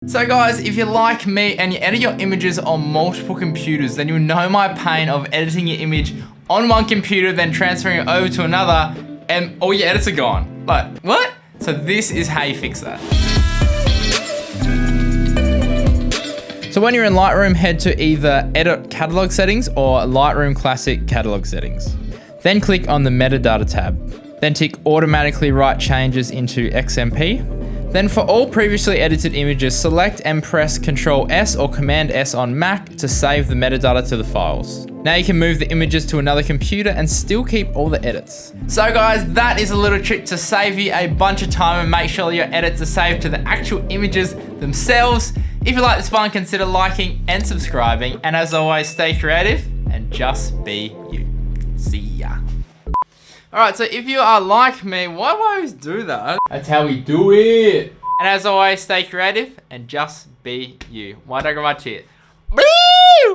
So guys, if you're like me and you edit your images on multiple computers, then you'll know my pain of editing your image on one computer, then transferring it over to another, and all your edits are gone. Like, what? So this is how you fix that. So when you're in Lightroom, head to either Edit Catalog Settings or Lightroom Classic Catalog Settings. Then click on the Metadata tab. Then tick Automatically Write Changes into XMP. Then for all previously edited images, select and press Ctrl S or Command S on Mac to save the metadata to the files. Now you can move the images to another computer and still keep all the edits. So guys, that is a little trick to save you a bunch of time and make sure your edits are saved to the actual images themselves. If you like this one, consider liking and subscribing. And as always, stay creative and just be you. See ya. Alright, so if you are like me, why do I always do that? That's how we do it. And as always, stay creative and just be you. Why don't I go right to it?